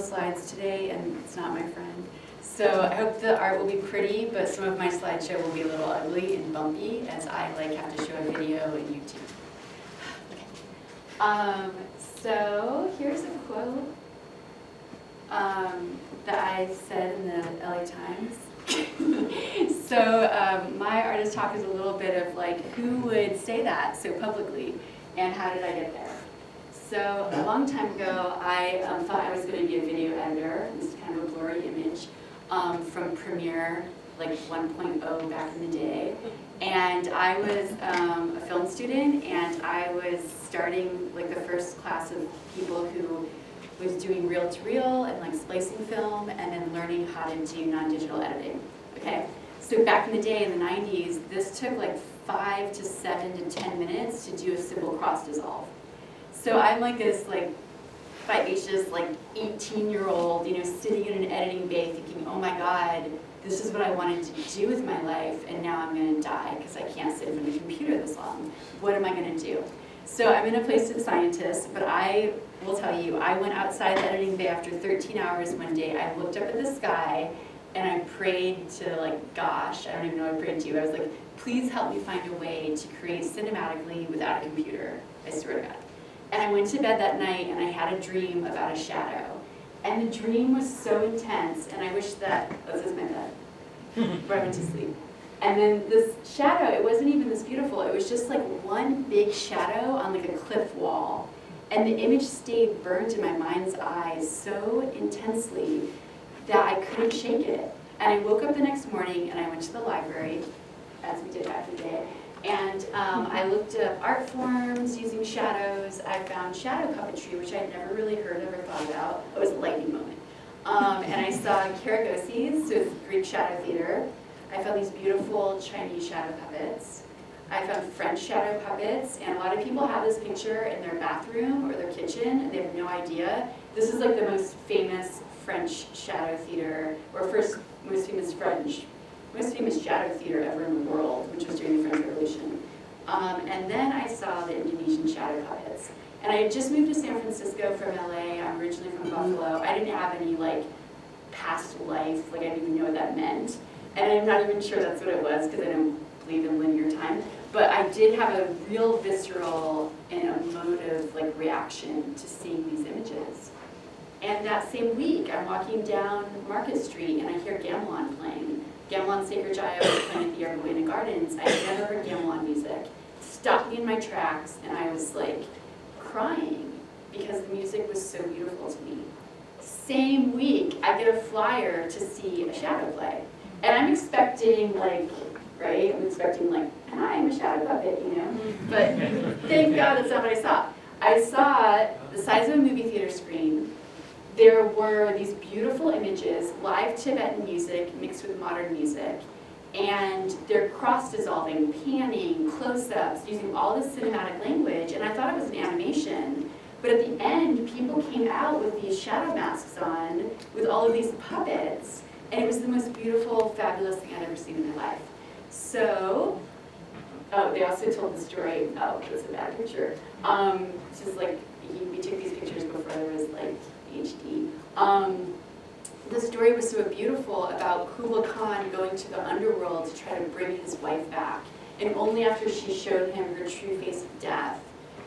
slides today, and it's not my friend. So I hope the art will be pretty, but some of my slideshow will be a little ugly and bumpy, as I have to show a video on YouTube. Okay. So here's a quote that I said in the LA Times. So my artist talk is a little bit of like, who would say that so publicly, and how did I get there? So a long time ago, I thought I was going to be a video editor. This is kind of a blurry image from Premiere, like 1.0 back in the day. And I was a film student, and I was starting like the first class of people who was doing reel-to-reel and like splicing film, and then learning how to do non-digital editing. Okay, so back in the day in the 90s, this took like 5 to 7 to 10 minutes to do a simple cross dissolve. So I'm like this like vivacious like 18-year-old, sitting in an editing bay thinking, oh my God, this is what I wanted to do with my life, and now I'm going to die because I can't sit in front of a computer this long. What am I going to do? So I'm in a place of scientists, but I will tell you, I went outside the editing bay after 13 hours one day. I looked up at the sky and I prayed to like, gosh, I don't even know what I prayed to. I was like, please help me find a way to create cinematically without a computer. I swear to God. And I went to bed that night and I had a dream about a shadow. And the dream was so intense, and I wish that, this is my bed, where I went to sleep. And then this shadow, it wasn't even this beautiful, it was just like one big shadow on like a cliff wall. And the image stayed burnt in my mind's eye so intensely that I couldn't shake it. And I woke up the next morning and I went to the library, as we did back in the day, and I looked up art forms using shadows. I found shadow puppetry, which I'd never really heard of or thought about. It was a lightning moment. And I saw Karagosis, so it's Greek shadow theater. I found these beautiful Chinese shadow puppets. I found French shadow puppets, and a lot of people have this picture in their bathroom or their kitchen, and they have no idea. This is like the most famous French shadow theater, or most famous shadow theater ever in the world, which was during the French Revolution. And then I saw the Indonesian shadow puppets. And I had just moved to San Francisco from LA. I'm originally from Buffalo. I didn't have any like past life, like I didn't even know what that meant. And I'm not even sure that's what it was because I don't believe in linear time. But I did have a real visceral and emotive like reaction to seeing these images. And that same week, I'm walking down Market Street and I hear gamelan playing. Gamelan Sacred Jaya was playing at the Yerba Buena Gardens. I had never heard gamelan music. Stopped me in my tracks, and I was like crying because the music was so beautiful to me. Same week, I get a flyer to see a shadow play. And I'm expecting like, right? I'm expecting like, I'm a shadow puppet, But thank God that's not what I saw. I saw the size of a movie theater screen. There were these beautiful images, live Tibetan music mixed with modern music, and they're cross-dissolving, panning, close-ups, using all this cinematic language, and I thought it was an animation. But at the end, people came out with these shadow masks on, with all of these puppets, and it was the most beautiful, fabulous thing I'd ever seen in my life. So, they also told the story, it was a bad picture. It's just like, we took these pictures before there was like HD. The story was so beautiful about Kublai Khan going to the underworld to try to bring his wife back. And only after she showed him her true face of death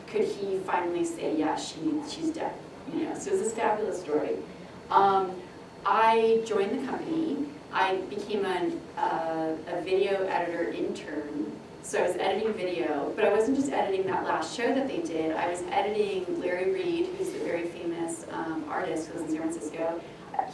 could he finally say, yeah, she's dead. So it was this fabulous story. I joined the company. I became a video editor intern. So I was editing video, but I wasn't just editing that last show that they did. I was editing Larry Reed, who's the very famous artist who lives in San Francisco.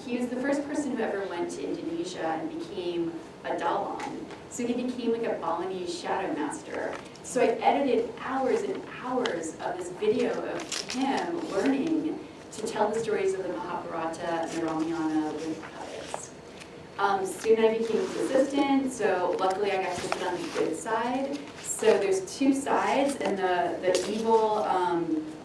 He was the first person who ever went to Indonesia and became a Dalan. So he became like a Balinese shadow master. So I edited hours and hours of this video of him learning to tell the stories of the Mahabharata and the Ramayana with puppets. Soon I became his assistant, so luckily I got to sit on the good side. So there's two sides, and the evil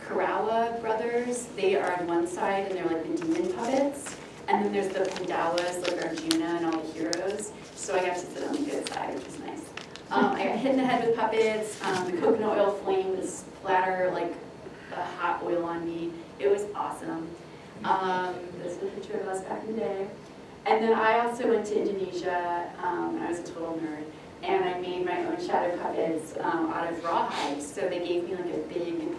Karawa brothers, they are on one side, and they're like the demon puppets. And then there's the Pandavas, like Arjuna and all the heroes. So I got to sit on the good side, which was nice. I got hit in the head with puppets. The coconut oil flame would splatter like the hot oil on me. It was awesome. This is a picture of us back in the day. And then I also went to Indonesia, and I was a total nerd, and I made my own shadow puppets out of rawhide. So they gave me like a big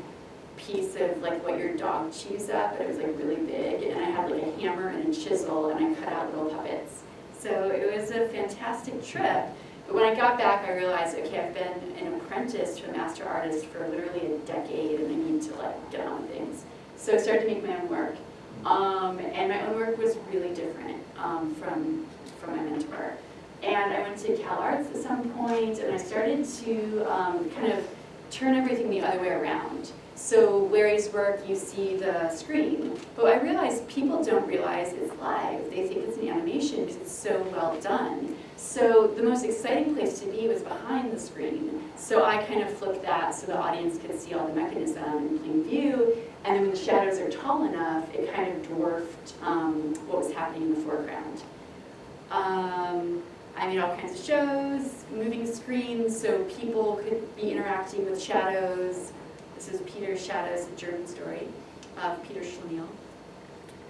piece of like what your dog chews up, but it was like really big, and I had like a hammer and a chisel, and I cut out little puppets. So it was a fantastic trip. But when I got back, I realized, okay, I've been an apprentice to a master artist for literally a decade, and I need to like get on with things. So I started to make my own work. And my own work was really different from my mentor. And I went to Cal Arts at some point, and I started to kind of turn everything the other way around. So Larry's work, you see the screen, but I realized people don't realize it's live. They think it's an animation because it's so well done. So the most exciting place to be was behind the screen. So I kind of flipped that so the audience could see all the mechanism in plain view, and then when the shadows are tall enough, it kind of dwarfed what was happening in the foreground. I made all kinds of shows, moving screens, so people could be interacting with shadows. This is Peter's Shadows, a German story of Peter Schlemiel.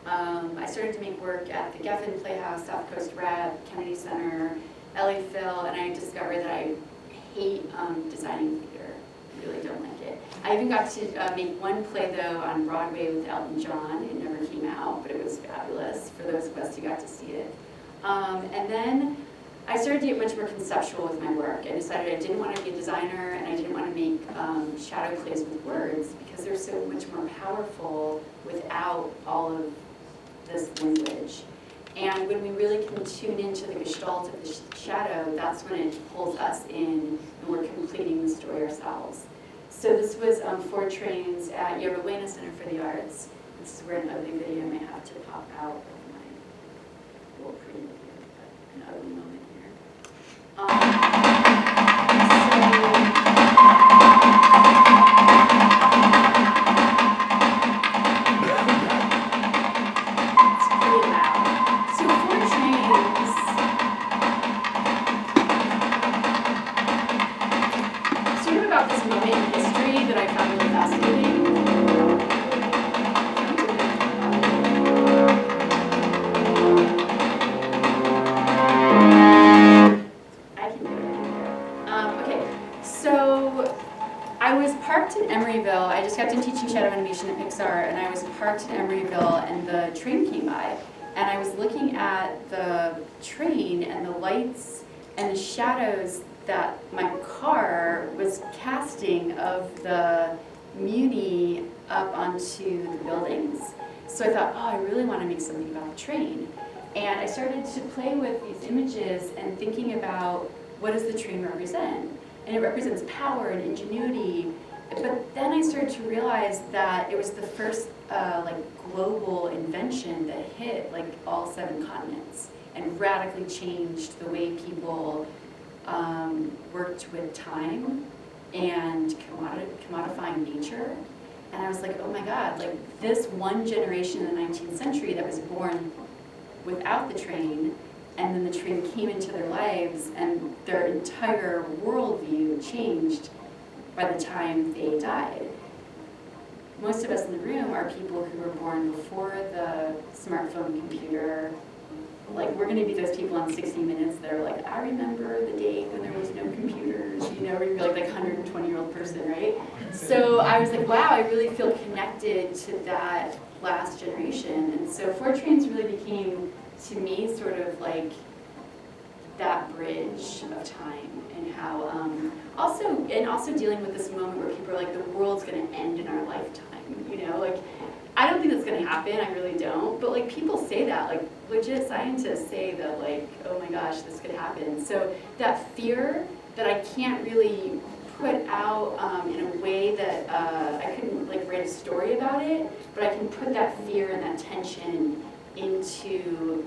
I started to make work at the Geffen Playhouse, South Coast Rep, Kennedy Center, LA Phil, and I discovered that I hate designing theater. I really don't like it. I even got to make one play, though, on Broadway with Elton John. It never came out, but it was fabulous for those of us who got to see it. And then I started to get much more conceptual with my work. I decided I didn't want to be a designer, and I didn't want to make shadow plays with words because they're so much more powerful without all of this language. And when we really can tune into the gestalt of the shadow, that's when it pulls us in and we're completing the story ourselves. So this was 4 trains at Yerba Buena Center for the Arts. This is where an ugly video may have to pop out of my little pretty video, but an ugly moment here. I just got done teaching shadow animation at Pixar, and I was parked in Emeryville, and the train came by, and I was looking at the train and the lights and the shadows that my car was casting of the Muni up onto the buildings. So I thought, oh, I really want to make something about the train. And I started to play with these images and thinking about what does the train represent? And it represents power and ingenuity. But then I started to realize that it was the first global invention that hit like all 7 continents and radically changed the way people worked with time and commodifying nature. And I was like, oh my God, like this one generation in the 19th century that was born without the train, and then the train came into their lives and their entire worldview changed by the time they died. Most of us in the room are people who were born before the smartphone computer. Like, we're gonna be those people on 60 Minutes that are like, I remember the day when there was no computers, you know, we're like 120-year-old person, right? So I was like, wow, I really feel connected to that last generation. And so 4 Trains really became, to me, sort of like that bridge of time, and how also dealing with this moment where people are like, the world's gonna end in our lifetime, you know, like I don't think that's gonna happen, I really don't, but like people say that, like legit scientists say that, like, oh my gosh, this could happen. So that fear that I can't really put out in a way that I couldn't like write a story about it, but I can put that fear and that tension into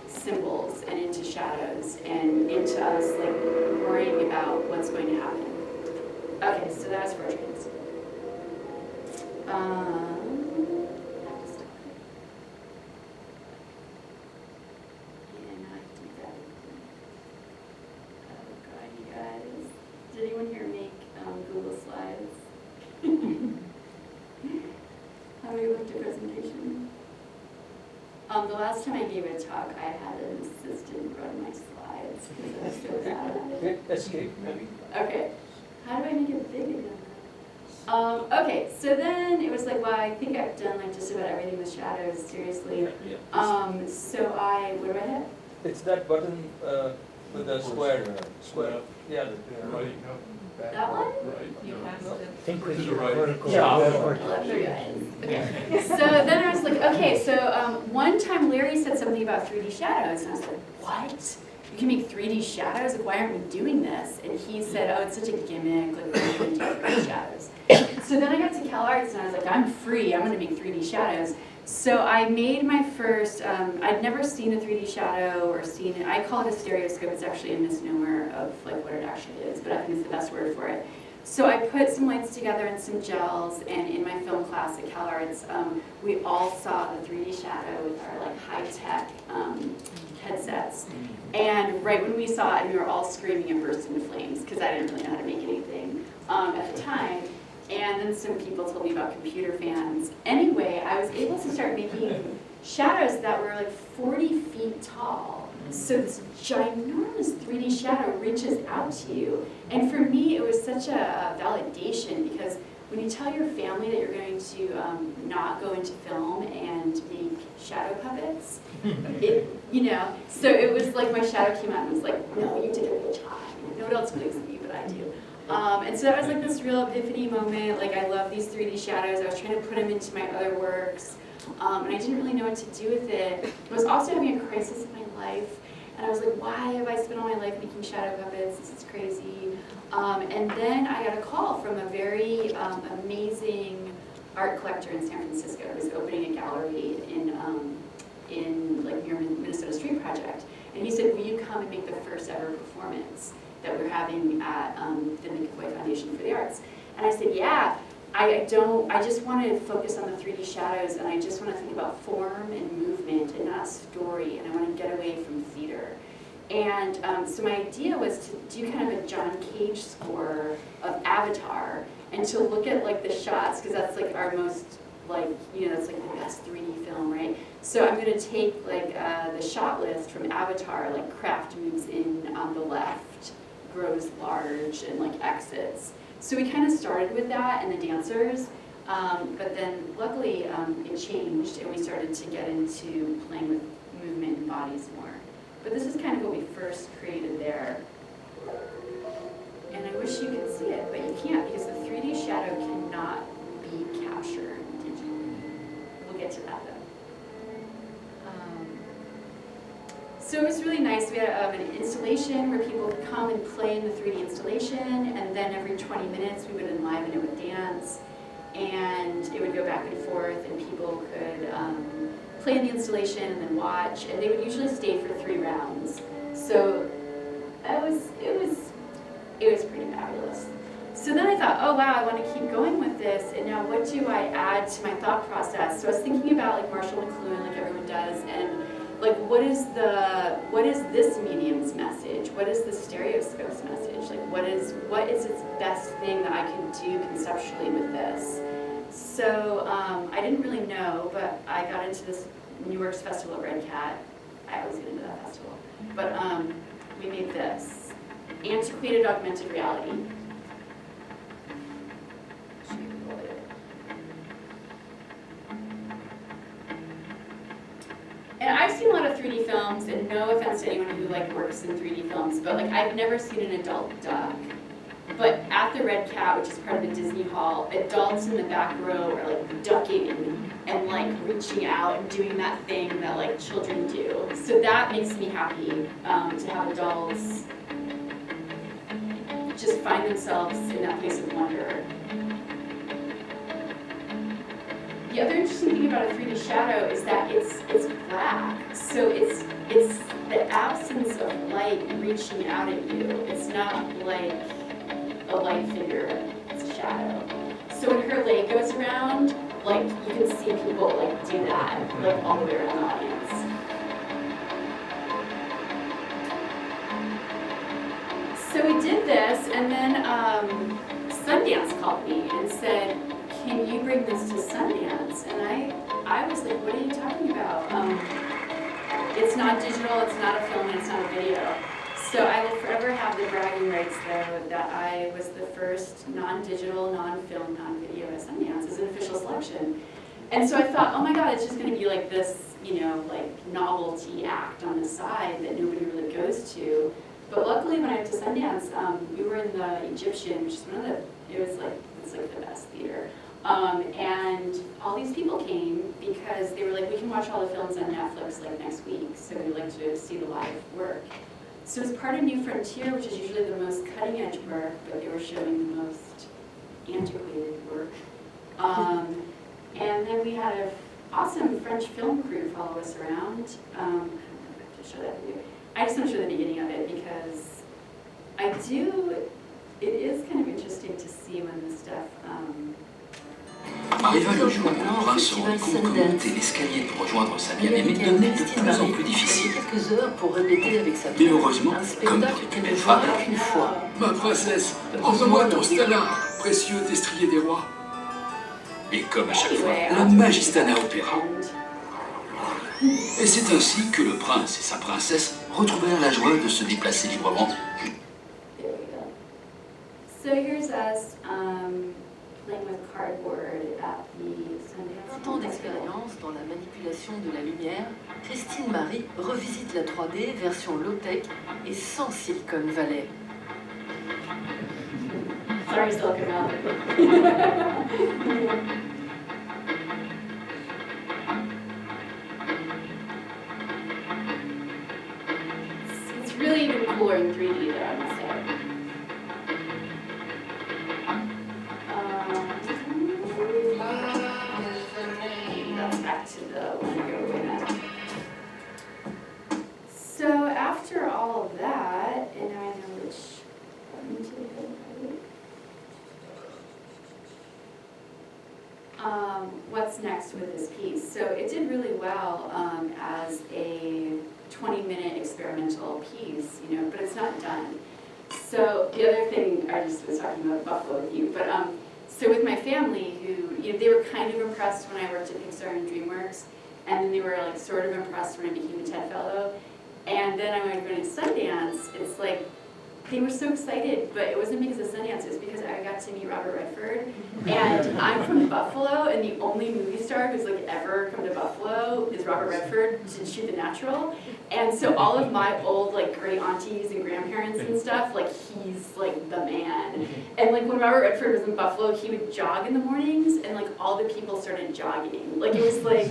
symbols and into shadows and into us like worrying about what's going to happen. Okay, so that was 4 Trains. Did anyone here make Google Slides? How do you look at presentation? The last time I gave a talk, I had an assistant run my slides because I was so bad at it. Escape, maybe. Okay, how do I make it big again? Okay, so then it was like, well, I think I've done like just about everything with shadows, seriously. So what do I hit? It's that button with the square. Yeah. Right. That one? Right. You Yeah. have to. Think with To the your right. vertical. Yeah. I love you guys. Okay. So then I was like, okay, so one time Larry said something about 3D shadows, and I was like, what? You can make 3D shadows? Like, why aren't we doing this? And he said, oh, it's such a gimmick, like, we're going to do 3D shadows. So then I got to CalArts, and I was like, I'm free, I'm going to make 3D shadows. So I made my first, I'd never seen a 3D shadow or seen it. I call it a stereoscope. It's actually a misnomer of like what it actually is, but I think it's the best word for it. So I put some lights together and some gels, and in my film class at CalArts, we all saw the 3D shadow with our like high-tech headsets. And right when we saw it, we were all screaming and burst into flames because I didn't really know how to make anything at the time. And then some people told me about computer fans. Anyway, I was able to start making shadows that were like 40 feet tall. So this ginormous 3D shadow reaches out to you. And for me, it was such a validation because when you tell your family that you're going to not go into film and make shadow puppets, so it was like my shadow came out and was like, no, you did a good job. No one else believes in me, but I do. And so that was like this real epiphany moment. Like, I love these 3D shadows. I was trying to put them into my other works, and I didn't really know what to do with it. I was also having a crisis in my life, and I was like, why have I spent all my life making shadow puppets? This is crazy. And then I got a call from a very amazing art collector in San Francisco who was opening a gallery in like near Minnesota Street Project. And he said, will you come and make the first ever performance that we're having at the Make-A-Boy Foundation for the Arts? And I said, yeah, I just want to focus on the 3D shadows, and I just want to think about form and movement and not story, and I want to get away from theater. And so my idea was to do kind of a John Cage score of Avatar, and to look at like the shots, because that's like our most, like, it's like the best 3D film, right? So I'm going to take like the shot list from Avatar, like Kraft moves in on the left, grows large, and like exits. So we kind of started with that and the dancers, but then luckily it changed and we started to get into playing with movement and bodies more. But this is kind of what we first created there. And I wish you could see it, but you can't because the 3D shadow cannot be captured digitally. We'll get to that though. So it was really nice. We had an installation where people would come and play in the 3D installation, and then every 20 minutes we would enliven it with dance, and it would go back and forth, and people could play in the installation and then watch, and they would usually stay for 3 rounds. So it was pretty fabulous. So then I thought, oh wow, I want to keep going with this, and now what do I add to my thought process? So I was thinking about like Marshall McLuhan, like everyone does, and like what is this medium's message? What is the stereoscope's message? Like what is its best thing that I can do conceptually with this? So I didn't really know, but I got into this New York's Festival of Red Cat. I always get into that festival. But we made this antiquated augmented reality. And I've seen a lot of 3D films, and no offense to anyone who like works in 3D films, but like I've never seen an adult duck. But at the Red Cat, which is part of the Disney Hall, adults in the back row are like ducking and like reaching out and doing that thing that like children do. So that makes me happy to have adults just find themselves in that place of wonder. The other interesting thing about a 3D shadow is that it's black, so it's the absence of light reaching out at you. It's not like a light figure, it's a shadow. So when her leg goes around, like you can see people like do that, like all the way around the audience. So we did this, and then Sundance called me and said, can you bring this to Sundance? And I was like, what are you talking about? it's not digital, it's not a film, and it's not a video. So I will forever have the bragging rights, though, that I was the first non-digital, non-film, non-video at Sundance as an official selection. And so I thought, oh my God, it's just going to be like this, like novelty act on the side that nobody really goes to. But luckily, when I went to Sundance, we were in the Egyptian, which is it's like the best theater. And all these people came because they were like, we can watch all the films on Netflix like next week, so we'd like to see the live work. So as part of New Frontier, which is usually the most cutting edge work, but they were showing the most antiquated work. And then we had an awesome French film crew follow us around. To show that video. I just want to show the beginning of it because it is kind of interesting to see when this stuff. Arriva le jour où le prince se rendit compte que monter l'escalier pour rejoindre sa bien-aimée devenait de plus en plus difficile. Mais heureusement, comme pour toute belle femme, Ma princesse, offre-moi ton stellar, précieux destrier des rois. et comme à chaque fois, la Magistana opéra. Et c'est ainsi que le prince et sa princesse retrouvèrent la joie de se déplacer librement. There we go. So here's us playing with cardboard at the Sundance. 20 ans d'expérience dans la manipulation de la lumière, Christine Marie revisite la 3D version low-tech et sans Silicon Valley. Sorry, Silicon Valley. It's really even cooler in 3D though, I must say. That's back to the one ago way now. So after all of that, and now I know which button to hit. What's next with this piece? So it did really well as a 20-minute experimental piece, but it's not done. So the other thing, I just was talking about Buffalo with you, but so with my family, who they were kind of impressed when I worked at Pixar and DreamWorks, and then they were like sort of impressed when I became a TED Fellow, and then I went to Sundance. It's like they were so excited, but it wasn't because of Sundance, it was because I got to meet Robert Redford. And I'm from Buffalo, and the only movie star who's like ever come to Buffalo is Robert Redford to shoot The Natural. And so all of my old like great aunties and grandparents and stuff, like he's like the man. And like when Robert Redford was in Buffalo, he would jog in the mornings, and like all the people started jogging. Like it was like,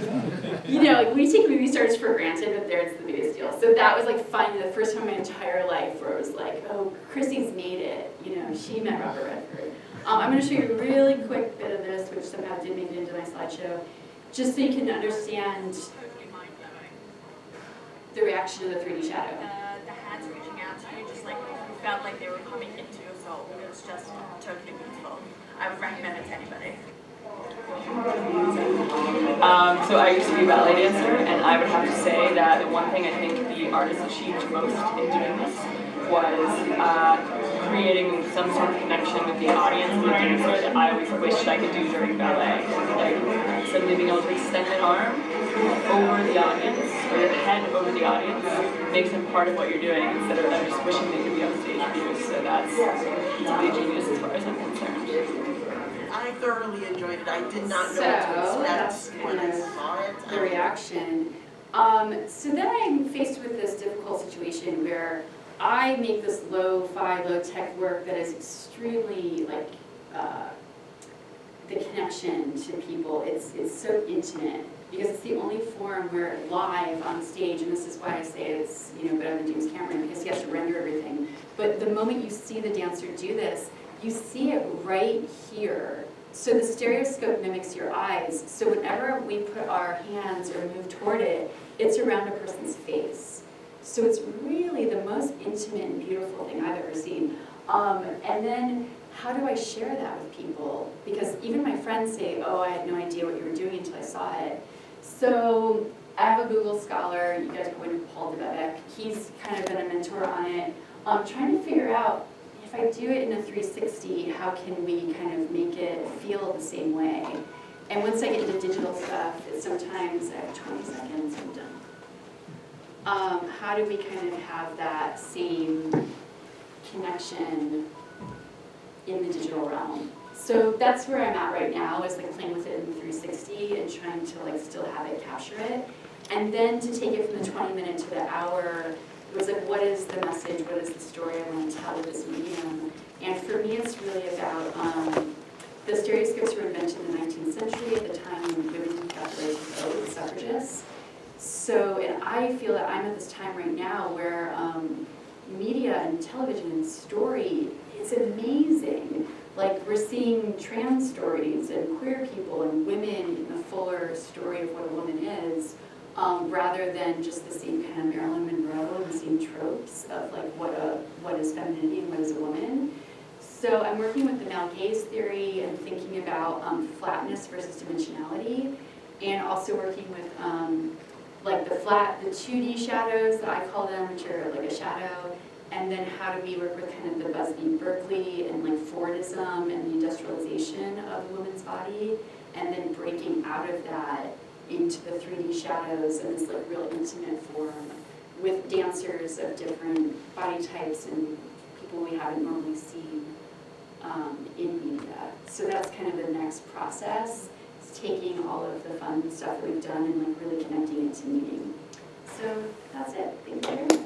like we take movie stars for granted, but there it's the biggest deal. So that was like finally the first time in my entire life where it was like, oh, Chrissy's made it. She met Robert Redford. I'm going to show you a really quick bit of this, which somehow did make it into my slideshow, just so you can understand the reaction to the 3D shadow. The hands reaching out to you, just like felt like they were coming into your soul. It was just totally beautiful. I would recommend it to anybody. So I used to be a ballet dancer, and I would have to say that the one thing I think the artist achieved most in doing this was creating some sort of connection with the audience and the dancer that I always wished I could do during ballet. Like suddenly being able to extend an arm over the audience, or your head over the audience, makes them part of what you're doing instead of them just wishing they could be on stage with you. So that's really genius as far as I'm concerned. I thoroughly enjoyed it. I did not know So what to that's expect when I saw it. the reaction. So then I'm faced with this difficult situation where I make this low-fi, low-tech work that is extremely like the connection to people. It's so intimate because it's the only form where live on stage, and this is why I say it's better than James Cameron because he has to render everything. But the moment you see the dancer do this, you see it right here. So the stereoscope mimics your eyes. So whenever we put our hands or move toward it, it's around a person's face. So it's really the most intimate and beautiful thing I've ever seen. And then how do I share that with people? Because even my friends say, oh, I had no idea what you were doing until I saw it. So I have a Google Scholar, you guys probably know Paul DeBebeck. He's kind of been a mentor on it. Trying to figure out, if I do it in a 360, how can we kind of make it feel the same way? And once I get into digital stuff, it's sometimes I have 20 seconds, I'm done. how do we kind of have that same connection in the digital realm? So that's where I'm at right now, is like playing with it in 360 and trying to like still have it capture it. And then to take it from the 20-minute to the hour, it was like, what is the message, what is the story I want to tell with this medium? And for me, it's really about, the stereoscopes were invented in the 19th century, at the time when women got the right to vote, suffragists. So, and I feel that I'm at this time right now where media and television and story, it's amazing. Like, we're seeing trans stories and queer people and women in the fuller story of what a woman is, rather than just the same kind of Marilyn Monroe and the same tropes of like what is femininity and what is a woman. So I'm working with the male gaze theory and thinking about flatness versus dimensionality, and also working with like the 2D shadows that I call them, which are like a shadow, and then how do we work with kind of the Busby Berkeley and like Fordism and the industrialization of a woman's body, and then breaking out of that into the 3D shadows and this like real intimate form with dancers of different body types and people we haven't normally seen in media. So that's kind of the next process. It's taking all of the fun stuff that we've done and like really connecting it to meaning. So that's it. Thank you.